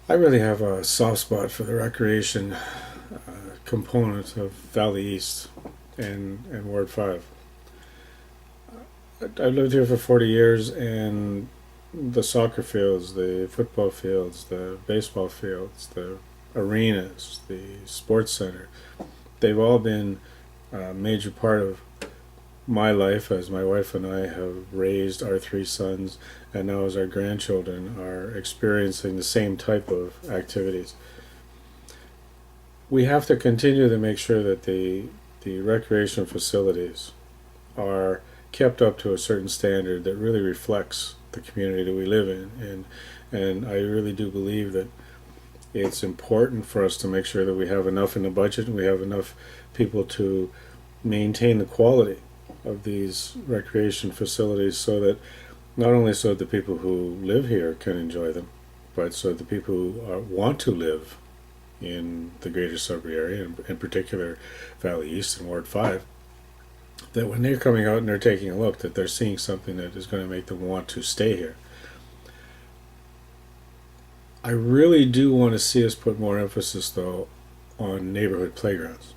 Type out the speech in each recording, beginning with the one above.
I really have a soft spot for the recreation component of Valley East and Ward 5. I've lived here for 40 years, and the soccer fields, the football fields, the baseball fields, the arenas, the sports center, they've all been a major part of my life as my wife and I have raised our three sons, and now as our grandchildren are experiencing the same type of activities. We have to continue to make sure that the recreation facilities are kept up to a certain standard that really reflects the community that we live in, and I really do believe that it's important for us to make sure that we have enough in the budget and we have enough people to maintain the quality of these recreation facilities, so that not only so that the people who live here can enjoy them, but so that the people who want to live in the greater Sudbury area, in particular Valley East and Ward 5, that when they're coming out and they're taking a look, that they're seeing something that is going to make them want to stay here. I really do want to see us put more emphasis, though, on neighborhood playgrounds.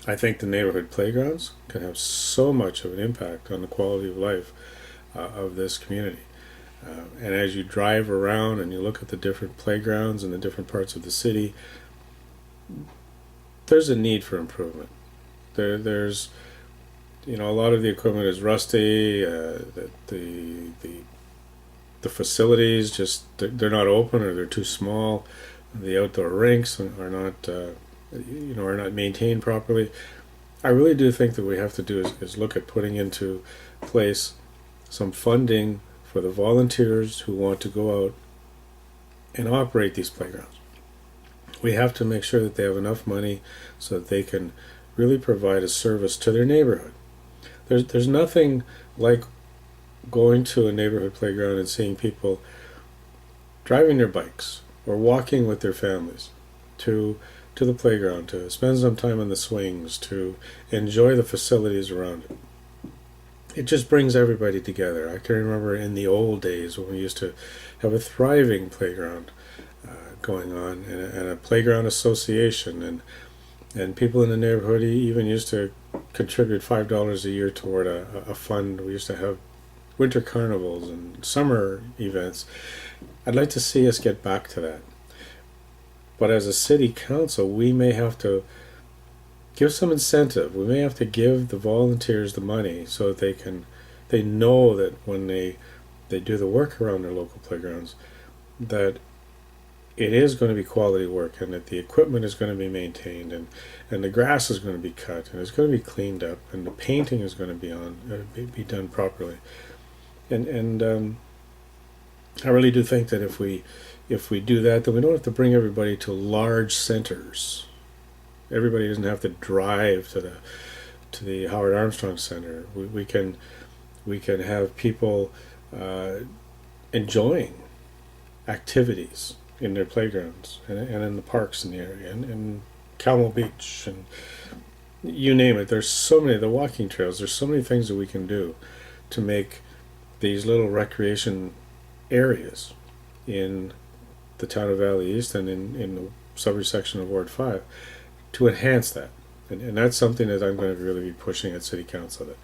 I think the neighborhood playgrounds can have so much of an impact on the quality of life of this community. And as you drive around and you look at the different playgrounds in the different parts of the city, there's a need for improvement. There's a lot of the equipment is rusty. The facilities just they're not open, or they're too small. The outdoor rinks are not are not maintained properly. I really do think that we have to do is look at putting into place some funding for the volunteers who want to go out and operate these playgrounds. We have to make sure that they have enough money so that they can really provide a service to their neighborhood. There's nothing like going to a neighborhood playground and seeing people driving their bikes or walking with their families to the playground, to spend some time on the swings, to enjoy the facilities around it. It just brings everybody together. I can remember in the old days when we used to have a thriving playground going on, and a playground association, and people in the neighborhood even used to contribute $5 a year toward a fund. We used to have winter carnivals and summer events. I'd like to see us get back to that. But as a city council, we may have to give some incentive. We may have to give the volunteers the money so that they know that when they do the work around their local playgrounds, that it is going to be quality work, and that the equipment is going to be maintained, and the grass is going to be cut, and it's going to be cleaned up, and the painting is going to be done properly. And I really do think that if we do that, then we don't have to bring everybody to large centers. Everybody doesn't have to drive to the Howard Armstrong Center. We can have people enjoying activities in their playgrounds and in the parks in the area, and Calmo Beach, and you name it. There's so many, the walking trails, there's so many things that we can do to make these little recreation areas in the town of Valley East and in the Sudbury section of Ward 5 to enhance that. And that's something that I'm going to really be pushing at City Council, that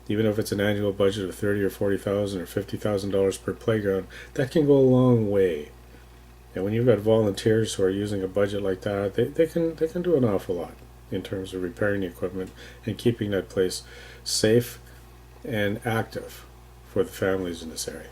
even if it's an annual budget of $30,000 or $40,000 or $50,000 per playground, that can go a long way. And when you've got volunteers who are using a budget like that, they can do an awful lot in terms of repairing the equipment and keeping that place safe and active for the families in this area.